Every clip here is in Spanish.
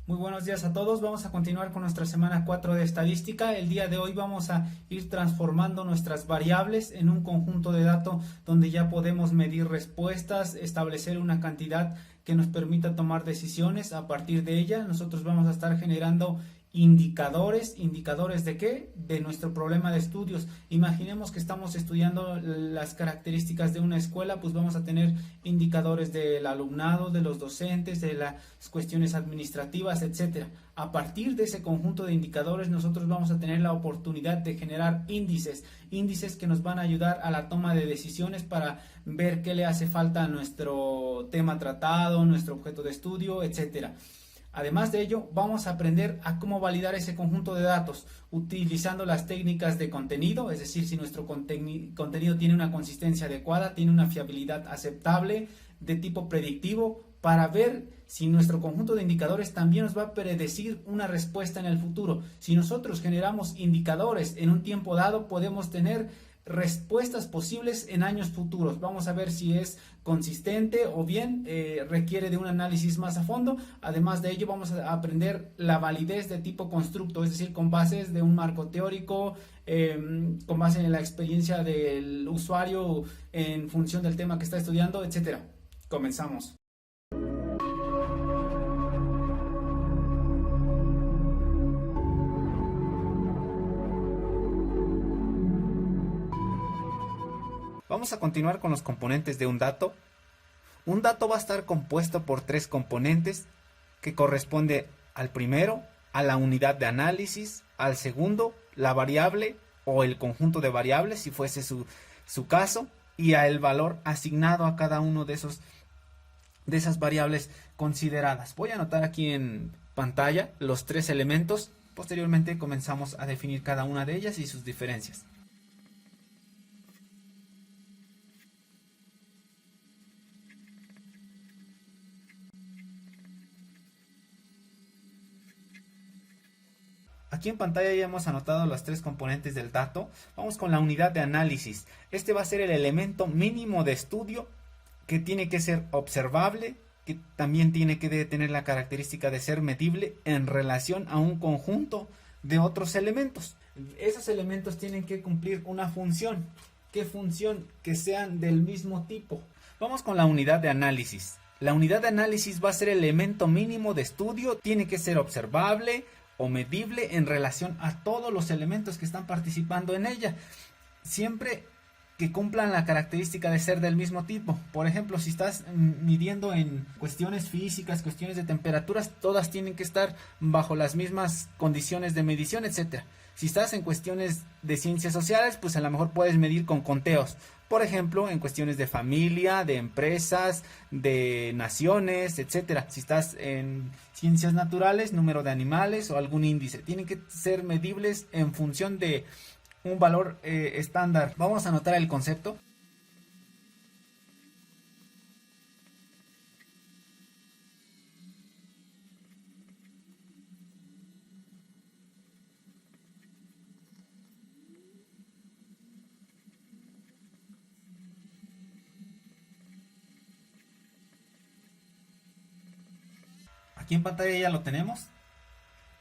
Muy buenos días a todos. Vamos a continuar con nuestra semana 4 de estadística. El día de hoy vamos a ir transformando nuestras variables en un conjunto de datos donde ya podemos medir respuestas, establecer una cantidad que nos permita tomar decisiones. A partir de ella, nosotros vamos a estar generando indicadores. ¿Indicadores de qué? De nuestro problema de estudios. Imaginemos que estamos estudiando las características de una escuela, pues vamos a tener indicadores del alumnado, de los docentes, de las cuestiones administrativas, etcétera. A partir de ese conjunto de indicadores, nosotros vamos a tener la oportunidad de generar índices que nos van a ayudar a la toma de decisiones para ver qué le hace falta a nuestro tema tratado, nuestro objeto de estudio, etcétera. Además de ello, vamos a aprender a cómo validar ese conjunto de datos utilizando las técnicas de contenido, es decir, si nuestro contenido tiene una consistencia adecuada, tiene una fiabilidad aceptable, de tipo predictivo, para ver si nuestro conjunto de indicadores también nos va a predecir una respuesta en el futuro. Si nosotros generamos indicadores en un tiempo dado, podemos tener respuestas posibles en años futuros. Vamos a ver si es consistente o bien requiere de un análisis más a fondo. Además de ello, vamos a aprender la validez de tipo constructo, es decir, con bases de un marco teórico, con base en la experiencia del usuario en función del tema que está estudiando, etcétera. Comenzamos. Vamos a continuar con los componentes de un dato. Un dato va a estar compuesto por tres componentes que corresponde al primero, a la unidad de análisis, al segundo, la variable o el conjunto de variables, si fuese su caso, y a el valor asignado a cada uno de esas variables consideradas. Voy a anotar aquí en pantalla los tres elementos. Posteriormente comenzamos a definir cada una de ellas y sus diferencias. Aquí en pantalla ya hemos anotado las tres componentes del dato. Vamos con la unidad de análisis. Este va a ser el elemento mínimo de estudio que tiene que ser observable, que también tiene que tener la característica de ser medible en relación a un conjunto de otros elementos. Esos elementos tienen que cumplir una función. ¿Qué función? Que sean del mismo tipo. Vamos con la unidad de análisis. La unidad de análisis va a ser el elemento mínimo de estudio, tiene que ser observable o medible en relación a todos los elementos que están participando en ella, siempre que cumplan la característica de ser del mismo tipo. Por ejemplo, si estás midiendo en cuestiones físicas, cuestiones de temperaturas, todas tienen que estar bajo las mismas condiciones de medición, etcétera. Si estás en cuestiones de ciencias sociales, pues a lo mejor puedes medir con conteos. Por ejemplo, en cuestiones de familia, de empresas, de naciones, etcétera. Si estás en ciencias naturales, número de animales o algún índice. Tienen que ser medibles en función de un valor estándar. Vamos a anotar el concepto. Aquí en pantalla ya lo tenemos.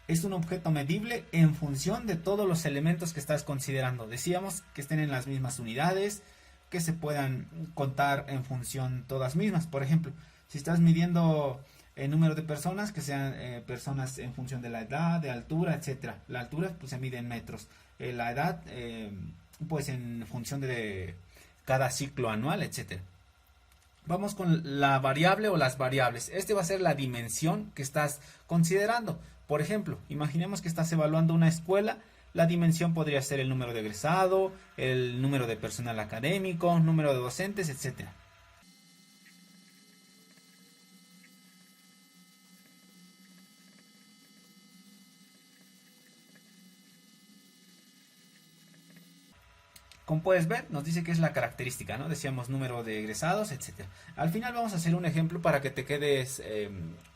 Es un objeto medible en función de todos los elementos que estás considerando. Decíamos que estén en las mismas unidades, que se puedan contar en función todas mismas. Por ejemplo, si estás midiendo el número de personas, que sean personas en función de la edad, de altura, etcétera. La altura pues se mide en metros. La edad pues en función de cada ciclo anual, etcétera. Vamos con la variable o las variables. Este va a ser la dimensión que estás considerando. Por ejemplo, imaginemos que estás evaluando una escuela. La dimensión podría ser el número de egresado, el número de personal académico, número de docentes, etcétera. Como puedes ver, nos dice que es la característica, ¿no? Decíamos número de egresados, etcétera. Al final vamos a hacer un ejemplo para que te quedes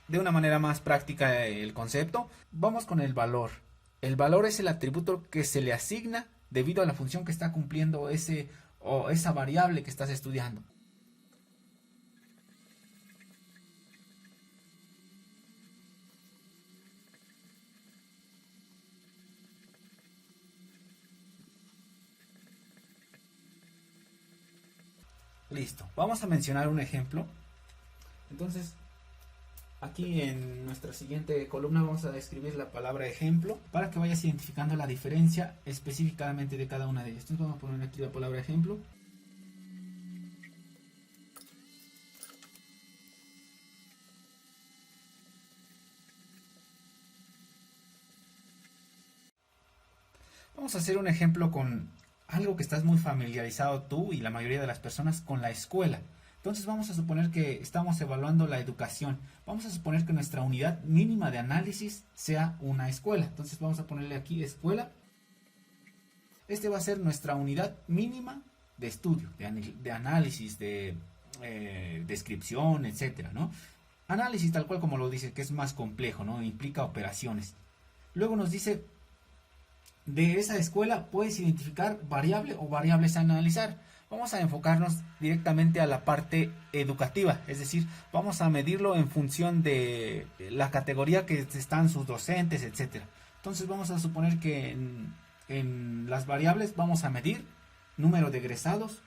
de una manera más práctica el concepto. Vamos con el valor. El valor es el atributo que se le asigna debido a la función que está cumpliendo ese o esa variable que estás estudiando. Listo. Vamos a mencionar un ejemplo. Entonces, aquí en nuestra siguiente columna vamos a escribir la palabra ejemplo para que vayas identificando la diferencia específicamente de cada una de ellas. Entonces vamos a poner aquí la palabra ejemplo. Vamos a hacer un ejemplo con algo que estás muy familiarizado tú y la mayoría de las personas con la escuela. Entonces vamos a suponer que estamos evaluando la educación. Vamos a suponer que nuestra unidad mínima de análisis sea una escuela. Entonces vamos a ponerle aquí escuela. Este va a ser nuestra unidad mínima de estudio, de análisis, de descripción, etcétera, ¿no? Análisis tal cual como lo dice, que es más complejo, ¿no? Implica operaciones. Luego nos dice, de esa escuela puedes identificar variable o variables a analizar. Vamos a enfocarnos directamente a la parte educativa, es decir, vamos a medirlo en función de la categoría que están sus docentes, etcétera. Entonces vamos a suponer que en las variables vamos a medir número de egresados.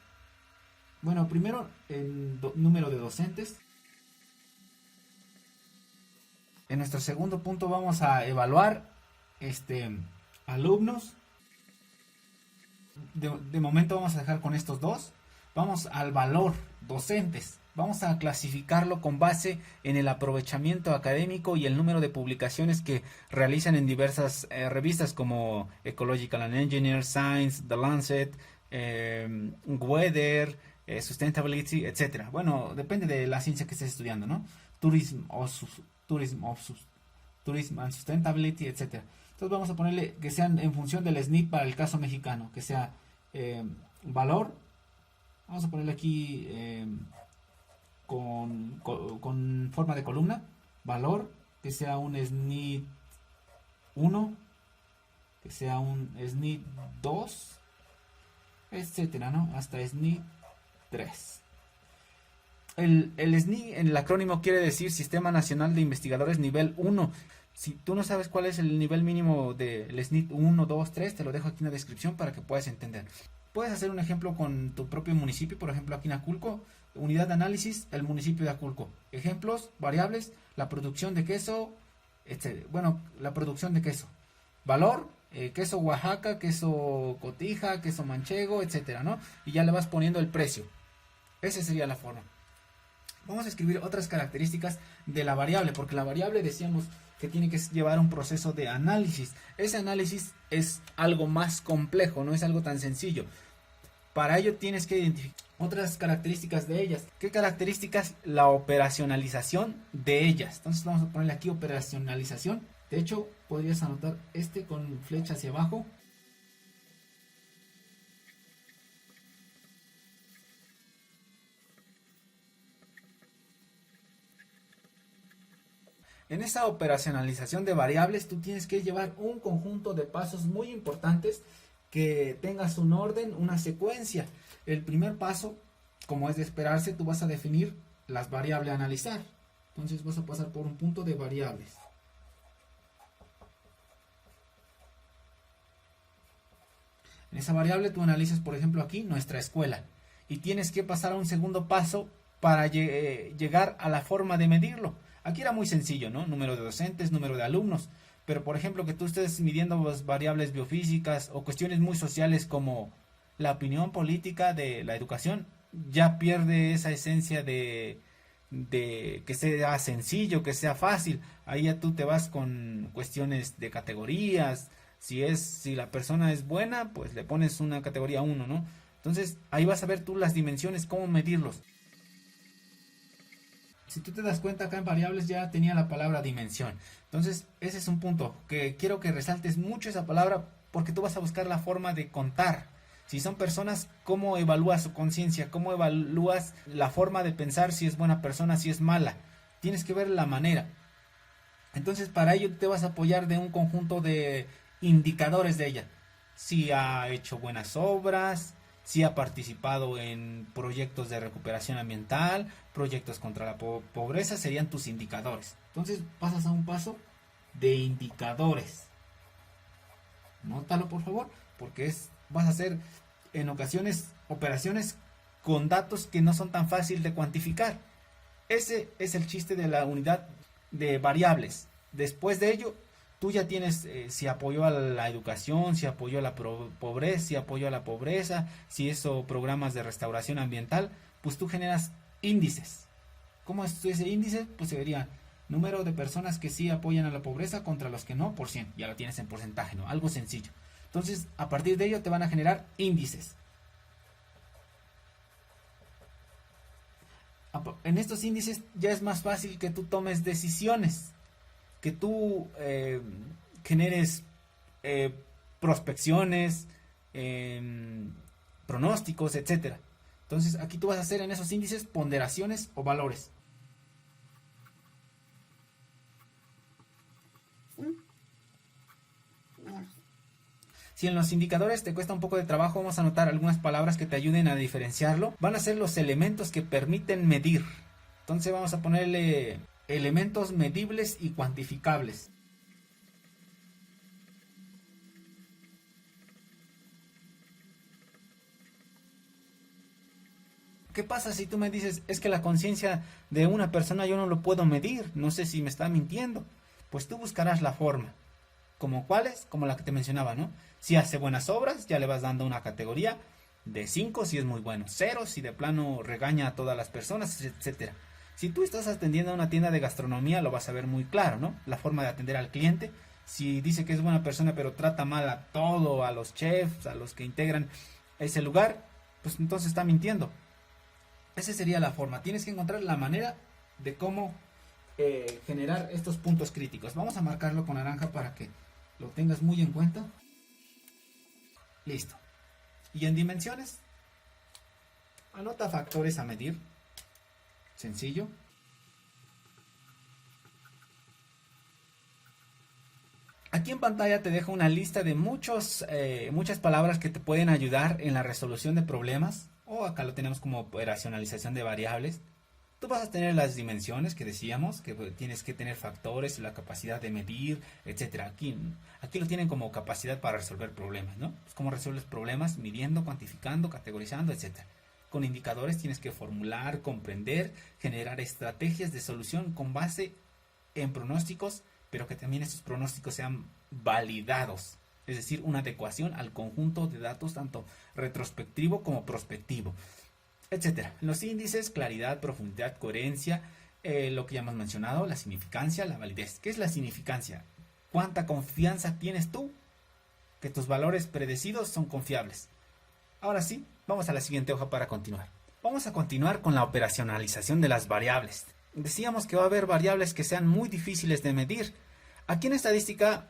Bueno, primero el número de docentes. En nuestro segundo punto vamos a evaluar alumnos. De momento vamos a dejar con estos dos. Vamos al valor docentes. Vamos a clasificarlo con base en el aprovechamiento académico y el número de publicaciones que realizan en diversas revistas como Ecological and Engineer, Science, The Lancet, Weather, Sustainability, etcétera. Bueno, depende de la ciencia que estés estudiando, ¿no? Tourism and Sustainability, etcétera. Entonces vamos a ponerle que sean en función del SNP para el caso mexicano, que sea valor. Vamos a ponerle aquí con forma de columna, valor, que sea un SNP 1, que sea un SNP 2, etcétera, ¿no? Hasta SNP 3. El SNI en el acrónimo quiere decir Sistema Nacional de Investigadores Nivel 1. Si tú no sabes cuál es el nivel mínimo del SNI 1, 2, 3, te lo dejo aquí en la descripción para que puedas entender. Puedes hacer un ejemplo con tu propio municipio, por ejemplo aquí en Aculco, unidad de análisis, el municipio de Aculco. Ejemplos, variables, la producción de queso, etc. Bueno, la producción de queso. Valor, queso Oaxaca, queso Cotija, queso manchego, etcétera, ¿no? Y ya le vas poniendo el precio. Esa sería la forma. Vamos a escribir otras características de la variable, porque la variable decíamos que tiene que llevar un proceso de análisis. Ese análisis es algo más complejo, no es algo tan sencillo. Para ello tienes que identificar otras características de ellas. ¿Qué características? La operacionalización de ellas. Entonces vamos a ponerle aquí operacionalización. De hecho, podrías anotar con flecha hacia abajo. En esa operacionalización de variables tú tienes que llevar un conjunto de pasos muy importantes que tengas un orden, una secuencia. El primer paso, como es de esperarse, tú vas a definir las variables a analizar. Entonces vas a pasar por un punto de variables. En esa variable tú analizas, por ejemplo, aquí nuestra escuela. Y tienes que pasar a un segundo paso para llegar a la forma de medirlo. Aquí era muy sencillo, ¿no? Número de docentes, número de alumnos. Pero, por ejemplo, que tú estés midiendo variables biofísicas o cuestiones muy sociales como la opinión política de la educación, ya pierde esa esencia de que sea sencillo, que sea fácil. Ahí ya tú te vas con cuestiones de categorías. Si la persona es buena, pues le pones una categoría 1, ¿no? Entonces, ahí vas a ver tú las dimensiones, cómo medirlos. Si tú te das cuenta, acá en variables ya tenía la palabra dimensión. Entonces, ese es un punto que quiero que resaltes mucho esa palabra, porque tú vas a buscar la forma de contar. Si son personas, ¿cómo evalúas su conciencia? ¿Cómo evalúas la forma de pensar si es buena persona, si es mala? Tienes que ver la manera. Entonces, para ello te vas a apoyar de un conjunto de indicadores de ella. Si ha hecho buenas obras, si ha participado en proyectos de recuperación ambiental, proyectos contra la pobreza, serían tus indicadores. Entonces pasas a un paso de indicadores. Nótalo por favor, porque vas a hacer en ocasiones operaciones con datos que no son tan fáciles de cuantificar. Ese es el chiste de la unidad de variables. Después de ello, tú ya tienes si apoyó a la educación, si apoyó a la pobreza, si apoyó a la pobreza, si eso programas de restauración ambiental, pues tú generas índices. ¿Cómo es ese índice? Pues se vería número de personas que sí apoyan a la pobreza contra los que no, por 100. Ya lo tienes en porcentaje, ¿no? Algo sencillo. Entonces, a partir de ello te van a generar índices. En estos índices ya es más fácil que tú tomes decisiones, que tú generes prospecciones, pronósticos, etcétera. Entonces aquí tú vas a hacer en esos índices ponderaciones o valores. Si en los indicadores te cuesta un poco de trabajo, vamos a anotar algunas palabras que te ayuden a diferenciarlo. Van a ser los elementos que permiten medir. Entonces vamos a ponerle elementos medibles y cuantificables. ¿Qué pasa si tú me dices, es que la conciencia de una persona yo no lo puedo medir, no sé si me está mintiendo? Pues tú buscarás la forma. ¿Como cuáles? Como la que te mencionaba, ¿no? Si hace buenas obras, ya le vas dando una categoría de 5 si es muy bueno, 0 si de plano regaña a todas las personas, etcétera. Si tú estás atendiendo a una tienda de gastronomía, lo vas a ver muy claro, ¿no? La forma de atender al cliente. Si dice que es buena persona, pero trata mal a todo, a los chefs, a los que integran ese lugar, pues entonces está mintiendo. Esa sería la forma. Tienes que encontrar la manera de cómo generar estos puntos críticos. Vamos a marcarlo con naranja para que lo tengas muy en cuenta. Listo. Y en dimensiones, anota factores a medir. Sencillo. Aquí en pantalla te dejo una lista de muchas palabras que te pueden ayudar en la resolución de problemas. O acá lo tenemos como operacionalización de variables. Tú vas a tener las dimensiones que decíamos, que tienes que tener factores, la capacidad de medir, etcétera. Aquí lo tienen como capacidad para resolver problemas, ¿no? Pues cómo resuelves problemas, midiendo, cuantificando, categorizando, etcétera. Con indicadores tienes que formular, comprender, generar estrategias de solución con base en pronósticos, pero que también estos pronósticos sean validados. Es decir, una adecuación al conjunto de datos tanto retrospectivo como prospectivo, etcétera. Los índices, claridad, profundidad, coherencia, lo que ya hemos mencionado, la significancia, la validez. ¿Qué es la significancia? ¿Cuánta confianza tienes tú que tus valores predecidos son confiables? Ahora sí, vamos a la siguiente hoja para continuar. Vamos a continuar con la operacionalización de las variables. Decíamos que va a haber variables que sean muy difíciles de medir. Aquí en estadística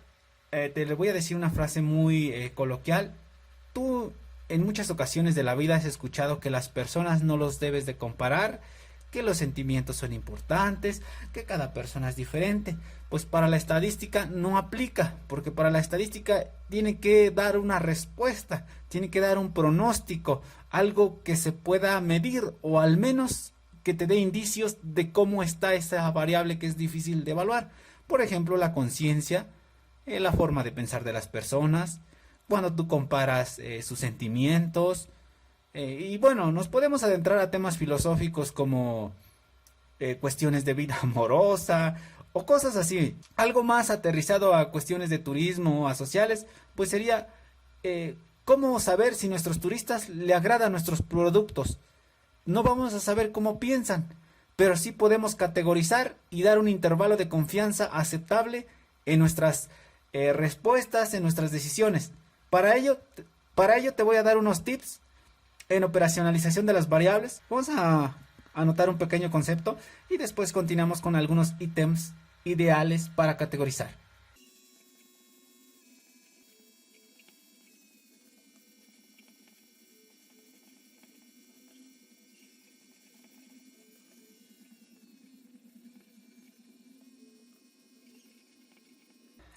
te le voy a decir una frase muy coloquial. Tú en muchas ocasiones de la vida has escuchado que las personas no los debes de comparar, que los sentimientos son importantes, que cada persona es diferente. Pues para la estadística no aplica, porque para la estadística tiene que dar una respuesta, tiene que dar un pronóstico, algo que se pueda medir o al menos que te dé indicios de cómo está esa variable que es difícil de evaluar. Por ejemplo, la conciencia, la forma de pensar de las personas, cuando tú comparas sus sentimientos, y bueno, nos podemos adentrar a temas filosóficos como cuestiones de vida amorosa o cosas así. Algo más aterrizado a cuestiones de turismo o a sociales, pues sería cómo saber si nuestros turistas le agradan nuestros productos. No vamos a saber cómo piensan, pero sí podemos categorizar y dar un intervalo de confianza aceptable en nuestras respuestas, en nuestras decisiones. Para ello te voy a dar unos tips en operacionalización de las variables. Vamos a anotar un pequeño concepto y después continuamos con algunos ítems ideales para categorizar.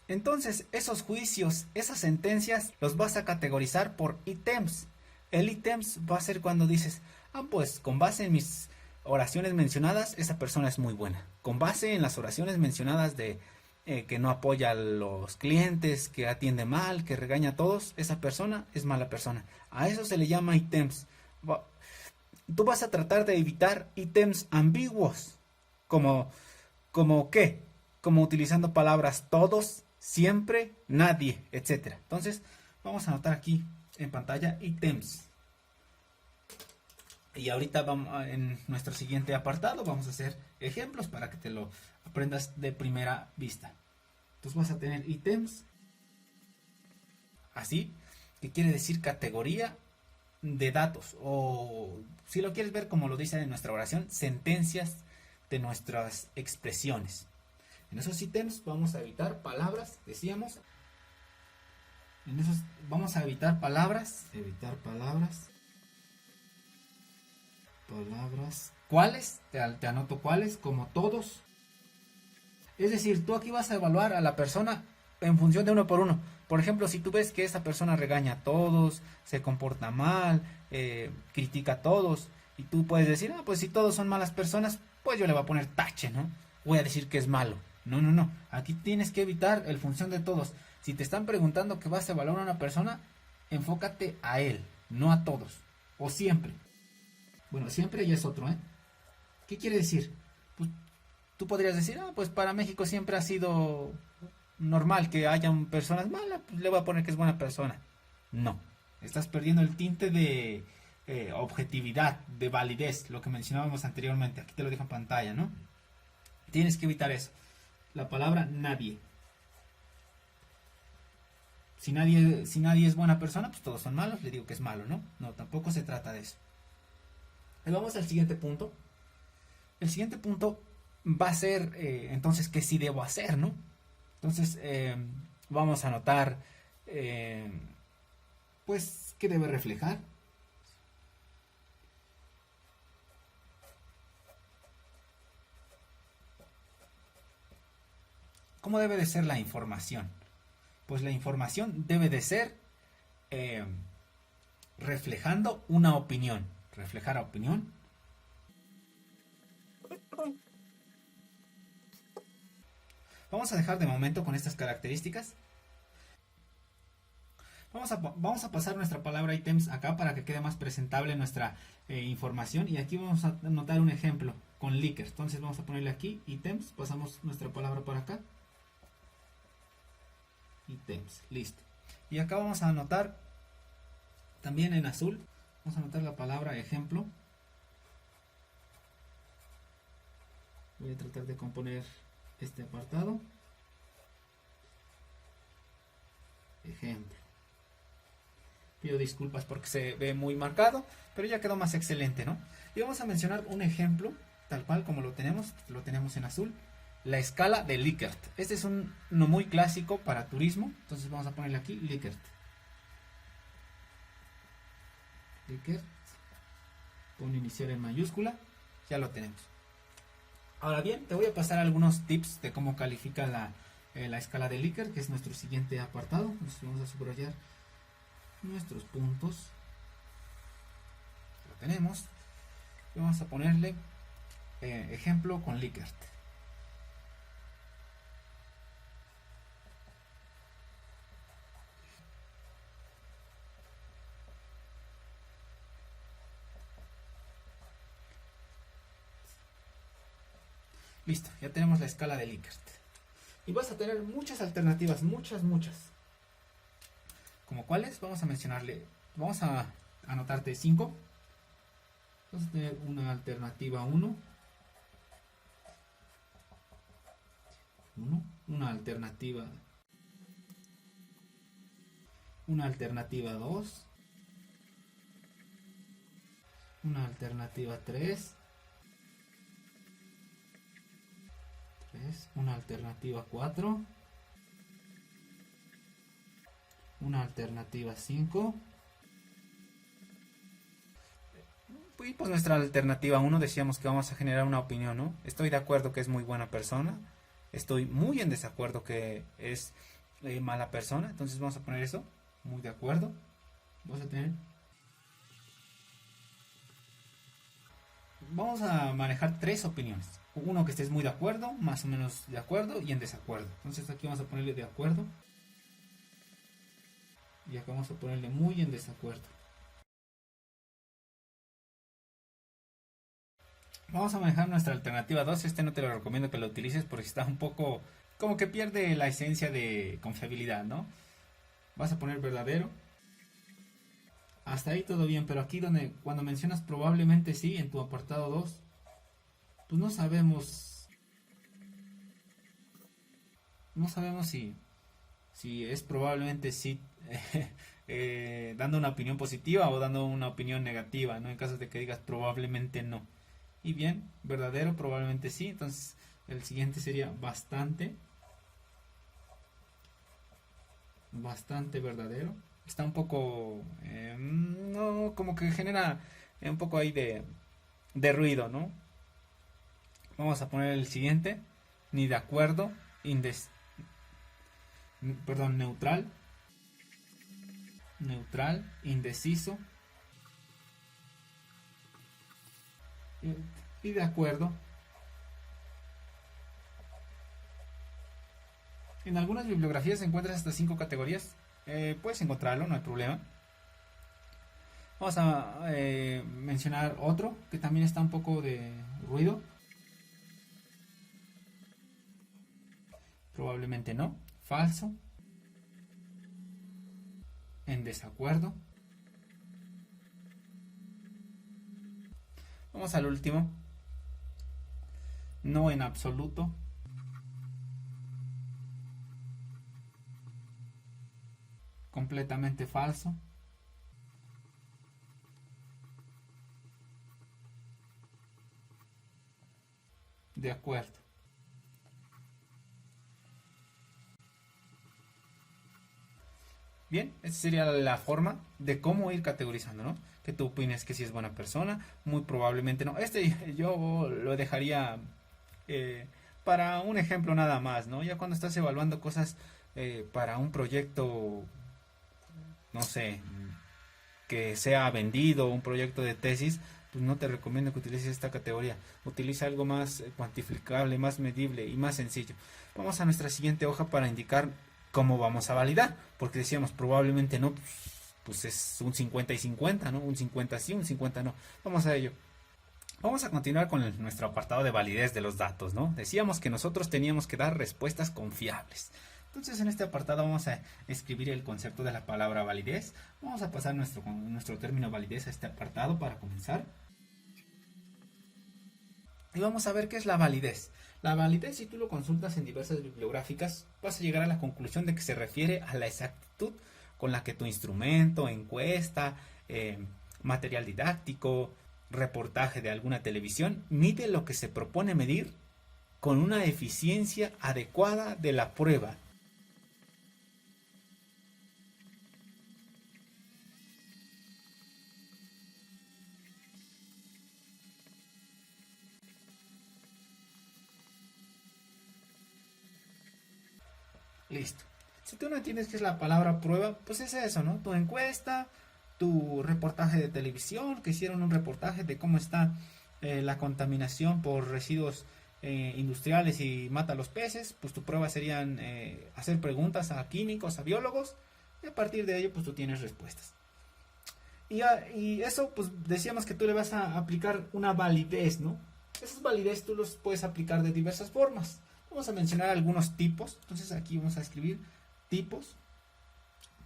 Entonces, esos juicios, esas sentencias, los vas a categorizar por ítems. El ítems va a ser cuando dices, pues con base en mis oraciones mencionadas, esa persona es muy buena. Con base en las oraciones mencionadas de que no apoya a los clientes, que atiende mal, que regaña a todos, esa persona es mala persona. A eso se le llama ítems. tú vas a tratar de evitar ítems ambiguos, como qué, como utilizando palabras todos, siempre, nadie, etcétera. Entonces, vamos a anotar aquí en pantalla ítems. Y ahorita vamos en nuestro siguiente apartado vamos a hacer ejemplos para que te lo aprendas de primera vista. Entonces vas a tener ítems así, que quiere decir categoría de datos, o si lo quieres ver como lo dice en nuestra oración, sentencias de nuestras expresiones. En esos ítems vamos a evitar palabras, decíamos. En esos vamos a evitar palabras. ¿Cuáles? Te anoto cuáles, como todos. Es decir, tú aquí vas a evaluar a la persona en función de uno por uno. Por ejemplo, si tú ves que esa persona regaña a todos, se comporta mal, critica a todos, y tú puedes decir, pues si todos son malas personas, pues yo le voy a poner tache, ¿no? Voy a decir que es malo. No. Aquí tienes que evitar el función de todos. Si te están preguntando que vas a evaluar a una persona, enfócate a él, no a todos. O siempre. Bueno, siempre ya es otro, ¿eh? ¿Qué quiere decir? Pues tú podrías decir, pues para México siempre ha sido normal que hayan personas malas, pues le voy a poner que es buena persona. No, estás perdiendo el tinte de objetividad, de validez, lo que mencionábamos anteriormente. Aquí te lo dejo en pantalla, ¿no? Tienes que evitar eso. La palabra nadie. Si nadie es buena persona, pues todos son malos, le digo que es malo, ¿no? No, tampoco se trata de eso. Y vamos al siguiente punto. El siguiente punto va a ser, entonces, ¿qué sí debo hacer, no? Entonces, vamos a anotar, pues, ¿qué debe reflejar? ¿Cómo debe de ser la información? Pues la información debe de ser reflejando una opinión. Reflejar a opinión. Vamos a dejar de momento con estas características. Vamos a pasar nuestra palabra ítems acá para que quede más presentable nuestra información. Y aquí vamos a anotar un ejemplo con Likert. Entonces vamos a ponerle aquí ítems. Pasamos nuestra palabra por acá. Ítems, listo. Y acá vamos a anotar también en azul. Vamos a anotar la palabra ejemplo. Voy a tratar de componer este apartado. Ejemplo. Pido disculpas porque se ve muy marcado, pero ya quedó más excelente, ¿no? Y vamos a mencionar un ejemplo, tal cual como lo tenemos en azul. La escala de Likert. Este es uno muy clásico para turismo, entonces vamos a ponerle aquí Likert. Likert. Pon iniciar en mayúscula, ya lo tenemos. Ahora bien, te voy a pasar algunos tips de cómo califica la escala de Likert, que es nuestro siguiente apartado. Entonces vamos a subrayar nuestros puntos. Lo tenemos. Y vamos a ponerle ejemplo con Likert. Listo, ya tenemos la escala de Likert. Y vas a tener muchas alternativas, muchas. ¿Como cuáles? Vamos a mencionarle, vamos a anotarte 5. Vamos a tener una alternativa 1, una alternativa 2, una alternativa 3, una alternativa 4, una alternativa 5. Y pues nuestra alternativa 1 decíamos que vamos a generar una opinión, ¿no? Estoy de acuerdo que es muy buena persona, estoy muy en desacuerdo que es mala persona, entonces vamos a poner eso, muy de acuerdo. Vamos a manejar 3 opiniones. Uno que estés muy de acuerdo, más o menos de acuerdo y en desacuerdo. Entonces aquí vamos a ponerle de acuerdo. Y acá vamos a ponerle muy en desacuerdo. Vamos a manejar nuestra alternativa 2. Este no te lo recomiendo que lo utilices porque está un poco como que pierde la esencia de confiabilidad, ¿no? Vas a poner verdadero. Hasta ahí todo bien, pero aquí donde cuando mencionas probablemente sí en tu apartado 2, pues no sabemos si es probablemente sí dando una opinión positiva o dando una opinión negativa, ¿no? En caso de que digas probablemente no. Y bien, verdadero probablemente sí, entonces el siguiente sería bastante verdadero. Está un poco, no, como que genera un poco ahí de ruido, ¿no? Vamos a poner el siguiente, ni de acuerdo, indes, perdón, neutral, indeciso y de acuerdo. En algunas bibliografías encuentras hasta 5 categorías. Puedes encontrarlo, no hay problema. Vamos a mencionar otro que también está un poco de ruido. Probablemente no. Falso. En desacuerdo. Vamos al último. No en absoluto. Completamente falso. De acuerdo. Bien, esa sería la forma de cómo ir categorizando, ¿no? Que tú opines que si es buena persona, muy probablemente no. Este yo lo dejaría eh, para un ejemplo nada más, ¿no? Ya cuando estás evaluando cosas para un proyecto, no sé, que sea vendido, un proyecto de tesis, pues no te recomiendo que utilices esta categoría. Utiliza algo más cuantificable, más medible y más sencillo. Vamos a nuestra siguiente hoja para indicar cómo vamos a validar, porque decíamos probablemente no, pues es un 50 y 50, ¿no? Un 50 sí, un 50 no. Vamos a ello. Vamos a continuar con nuestro apartado de validez de los datos, ¿no? Decíamos que nosotros teníamos que dar respuestas confiables. Entonces en este apartado vamos a escribir el concepto de la palabra validez. Vamos a pasar nuestro término validez a este apartado para comenzar. Y vamos a ver qué es la validez. La validez, si tú lo consultas en diversas bibliográficas, vas a llegar a la conclusión de que se refiere a la exactitud con la que tu instrumento, encuesta, material didáctico, reportaje de alguna televisión, mide lo que se propone medir con una eficiencia adecuada de la prueba. Listo. Si tú no entiendes qué es la palabra prueba, pues es eso, ¿no? Tu encuesta, tu reportaje de televisión, que hicieron un reportaje de cómo está la contaminación por residuos industriales y mata a los peces, pues tu prueba serían hacer preguntas a químicos, a biólogos, y a partir de ello pues tú tienes respuestas. Y eso pues decíamos que tú le vas a aplicar una validez, ¿no? Esas validez tú los puedes aplicar de diversas formas. Vamos a mencionar algunos tipos, entonces aquí vamos a escribir tipos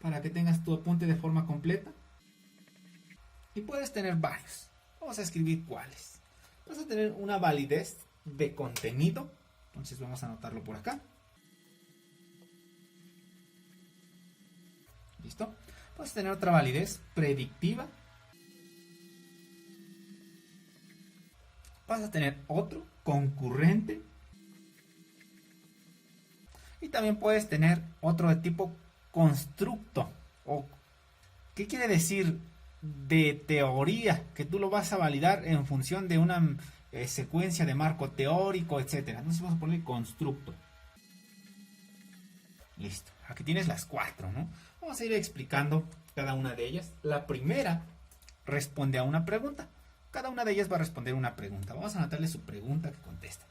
para que tengas tu apunte de forma completa. Y puedes tener varios. Vamos a escribir cuáles. Vas a tener una validez de contenido. Entonces vamos a anotarlo por acá. ¿Listo? Vas a tener otra validez predictiva. Vas a tener otro concurrente. Y también puedes tener otro de tipo constructo. O, ¿qué quiere decir? De teoría, que tú lo vas a validar en función de una secuencia de marco teórico, etcétera. Entonces vamos a poner constructo. Listo. Aquí tienes las 4, ¿no? Vamos a ir explicando cada una de ellas. La primera responde a una pregunta. Cada una de ellas va a responder una pregunta. Vamos a anotarle su pregunta que contesta.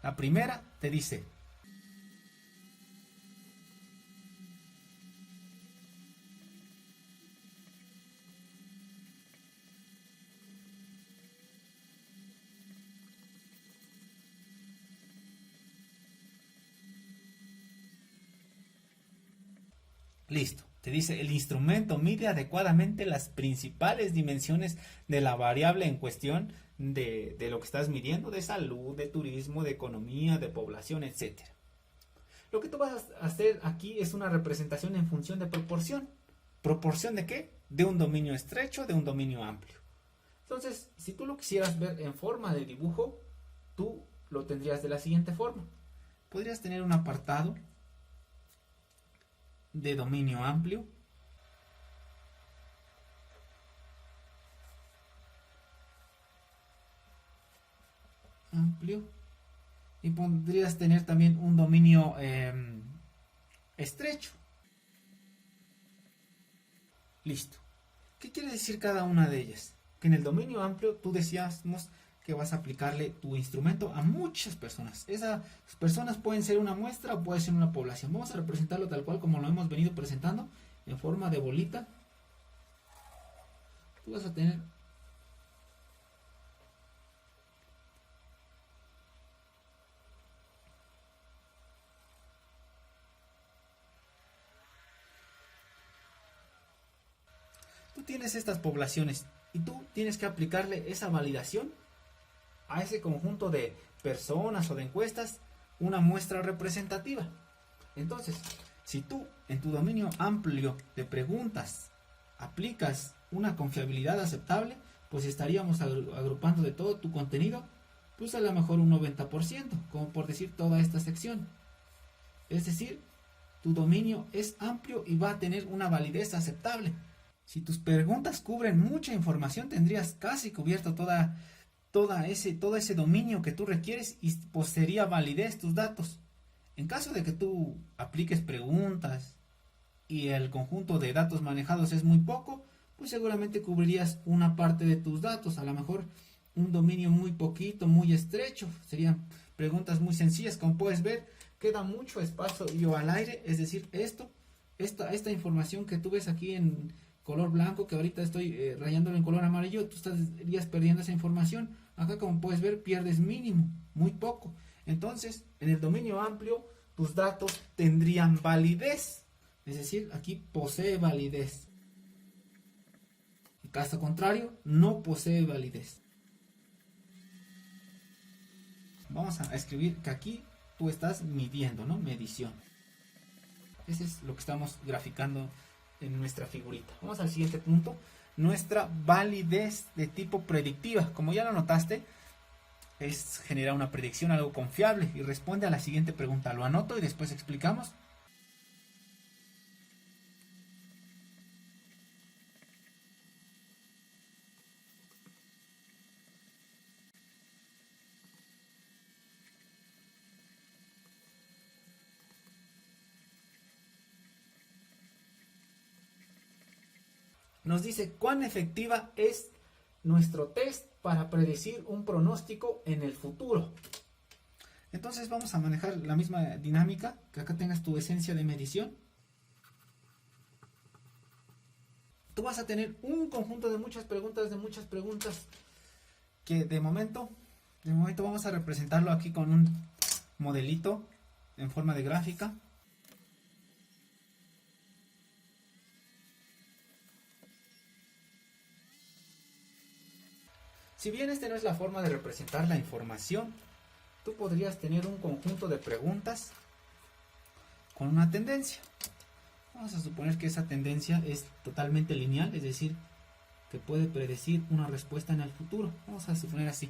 La primera te dice: Listo. Te dice, el instrumento mide adecuadamente las principales dimensiones de la variable en cuestión de lo que estás midiendo, de salud, de turismo, de economía, de población, etcétera. Lo que tú vas a hacer aquí es una representación en función de proporción. ¿Proporción de qué? De un dominio estrecho, de un dominio amplio. Entonces, si tú lo quisieras ver en forma de dibujo, tú lo tendrías de la siguiente forma. Podrías tener un apartado de dominio amplio, y podrías tener también un dominio estrecho. Listo. ¿Qué quiere decir cada una de ellas? Que en el dominio amplio tú decíamos que vas a aplicarle tu instrumento a muchas personas. Esas personas pueden ser una muestra o puede ser una población. Vamos a representarlo tal cual como lo hemos venido presentando, en forma de bolita. Tú vas a tener tienes estas poblaciones y tú tienes que aplicarle esa validación a ese conjunto de personas o de encuestas, una muestra representativa. Entonces, si tú en tu dominio amplio de preguntas aplicas una confiabilidad aceptable, pues estaríamos agrupando de todo tu contenido, pues a lo mejor un 90%, como por decir toda esta sección. Es decir, tu dominio es amplio y va a tener una validez aceptable. Si tus preguntas cubren mucha información, tendrías casi cubierto todo ese dominio que tú requieres y pues sería validez tus datos. En caso de que tú apliques preguntas y el conjunto de datos manejados es muy poco, pues seguramente cubrirías una parte de tus datos, a lo mejor un dominio muy poquito, muy estrecho. Serían preguntas muy sencillas, como puedes ver, queda mucho espacio al aire, es decir, esta información que tú ves aquí en color blanco, que ahorita estoy rayándolo en color amarillo, tú estarías perdiendo esa información. Acá, como puedes ver, pierdes mínimo, muy poco. Entonces, en el dominio amplio, tus datos tendrían validez. Es decir, aquí posee validez. En caso contrario, no posee validez. Vamos a escribir que aquí tú estás midiendo, ¿no? Medición. Ese es lo que estamos graficando en nuestra figurita. Vamos al siguiente punto. Nuestra validez de tipo predictiva. Como ya lo notaste, es generar una predicción algo confiable y responde a la siguiente pregunta. Lo anoto y después explicamos. Nos dice cuán efectiva es nuestro test para predecir un pronóstico en el futuro. Entonces vamos a manejar la misma dinámica, que acá tengas tu esencia de medición. Tú vas a tener un conjunto de muchas preguntas, que de momento vamos a representarlo aquí con un modelito en forma de gráfica. Si bien esta no es la forma de representar la información, tú podrías tener un conjunto de preguntas con una tendencia. Vamos a suponer que esa tendencia es totalmente lineal, es decir, que puede predecir una respuesta en el futuro. Vamos a suponer así.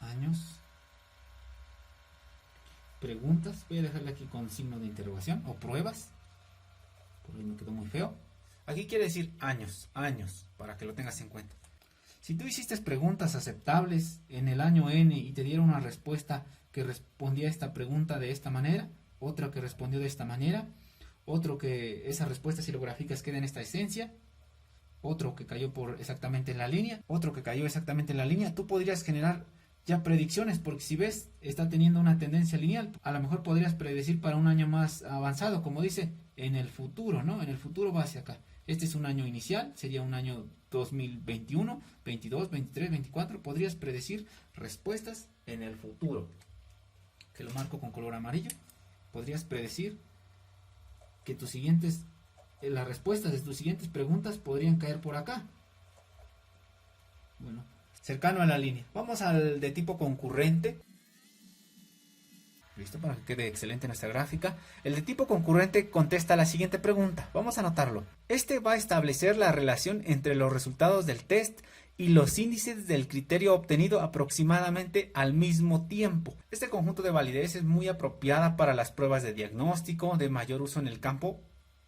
Años. Preguntas. Voy a dejarle aquí con signo de interrogación o pruebas. Por ahí me quedó muy feo. Aquí quiere decir años, para que lo tengas en cuenta. Si tú hiciste preguntas aceptables en el año N y te dieron una respuesta que respondía a esta pregunta de esta manera, otra que respondió de esta manera, otro que esa respuesta, si lo graficas, queda en esta esencia, otro que cayó exactamente en la línea, otro que cayó exactamente en la línea, tú podrías generar ya predicciones, porque si ves, está teniendo una tendencia lineal, a lo mejor podrías predecir para un año más avanzado, como dice, en el futuro, ¿no? En el futuro va hacia acá. Este es un año inicial, sería un año 2021, 22, 23, 24. Podrías predecir respuestas en el futuro. Que lo marco con color amarillo. podrías predecir que las respuestas de tus siguientes preguntas podrían caer por acá. Bueno, cercano a la línea. Vamos al de tipo concurrente. Listo, para que quede excelente nuestra gráfica. El de tipo concurrente contesta la siguiente pregunta. Vamos a anotarlo. Este va a establecer la relación entre los resultados del test y los índices del criterio obtenido aproximadamente al mismo tiempo. Este conjunto de validez es muy apropiada para las pruebas de diagnóstico, de mayor uso en el campo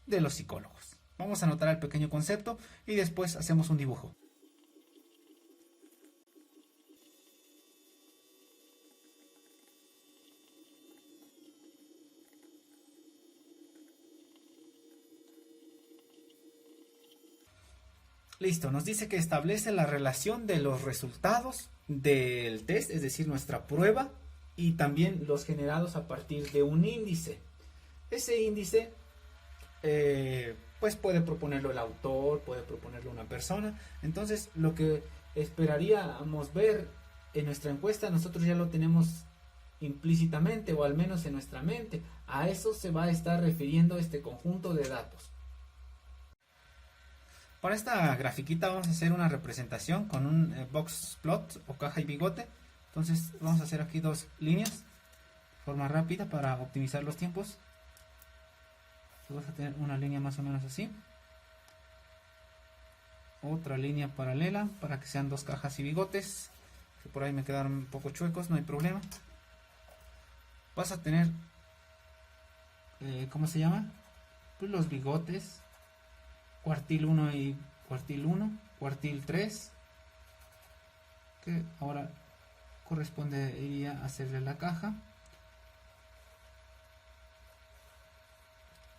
de los psicólogos. Vamos a anotar el pequeño concepto y después hacemos un dibujo. Listo, nos dice que establece la relación de los resultados del test, es decir, nuestra prueba, y también los generados a partir de un índice. Ese índice, pues puede proponerlo el autor, puede proponerlo una persona. Entonces, lo que esperaríamos ver en nuestra encuesta, nosotros ya lo tenemos implícitamente, o al menos en nuestra mente. A eso se va a estar refiriendo este conjunto de datos. Para esta grafiquita vamos a hacer una representación con un box plot o caja y bigote. Entonces vamos a hacer aquí dos líneas de forma rápida para optimizar los tiempos. Vamos a tener una línea más o menos así. Otra línea paralela para que sean dos cajas y bigotes. Que por ahí me quedaron un poco chuecos, no hay problema. Vas a tener, ¿cómo se llama? Pues los bigotes. Cuartil 1 y cuartil 1, cuartil 3, que ahora correspondería hacerle la caja,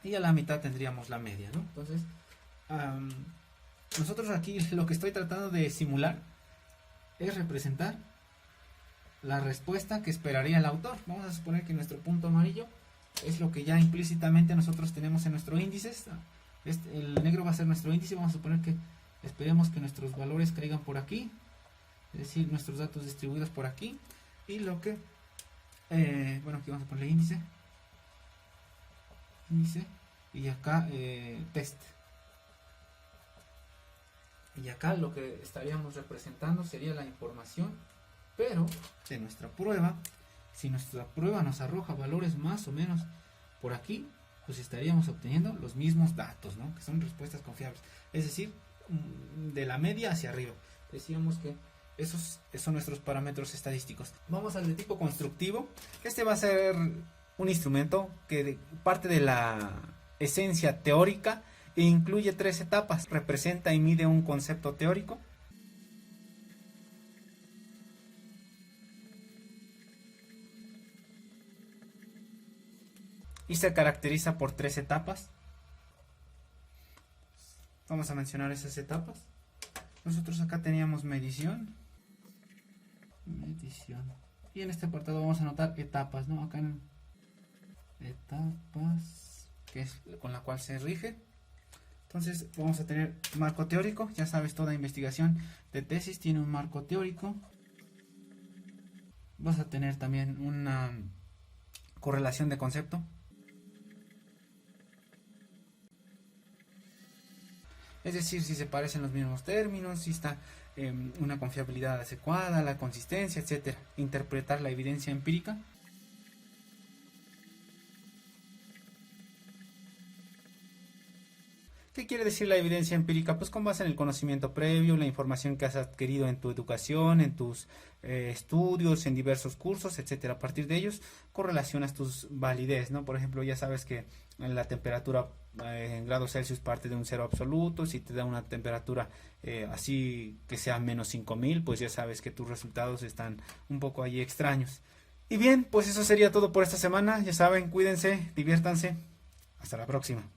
y a la mitad tendríamos la media, ¿no? Entonces, nosotros aquí lo que estoy tratando de simular es representar la respuesta que esperaría el autor. Vamos a suponer que nuestro punto amarillo es lo que ya implícitamente nosotros tenemos en nuestro índice. El negro va a ser nuestro índice. Vamos a suponer que esperemos que nuestros valores caigan por aquí, es decir, nuestros datos distribuidos por aquí, y lo que bueno, aquí vamos a ponerle índice, y acá test, y acá lo que estaríamos representando sería la información, pero de nuestra prueba. Si nuestra prueba nos arroja valores más o menos por aquí, pues estaríamos obteniendo los mismos datos, ¿no? Que son respuestas confiables. Es decir, de la media hacia arriba. Decíamos que esos son nuestros parámetros estadísticos. Vamos al de tipo constructivo. Este va a ser un instrumento que parte de la esencia teórica e incluye 3 etapas. Representa y mide un concepto teórico. Y se caracteriza por 3 etapas. Vamos a mencionar esas etapas. Nosotros acá teníamos medición. Y en este apartado vamos a anotar etapas, ¿no? Acá en etapas, que es con la cual se rige. Entonces vamos a tener marco teórico. Ya sabes, toda investigación de tesis tiene un marco teórico. Vas a tener también una correlación de concepto. Es decir, si se parecen los mismos términos, si está una confiabilidad adecuada, la consistencia, etcétera. Interpretar la evidencia empírica. ¿Qué quiere decir la evidencia empírica? Pues con base en el conocimiento previo, la información que has adquirido en tu educación, en tus estudios, en diversos cursos, etcétera. A partir de ellos correlacionas tus validez, ¿no? Por ejemplo, ya sabes que la temperatura en grados Celsius parte de un cero absoluto. Si te da una temperatura así que sea menos 5000, pues ya sabes que tus resultados están un poco ahí extraños. Y bien, pues eso sería todo por esta semana. Ya saben, cuídense, diviértanse. Hasta la próxima.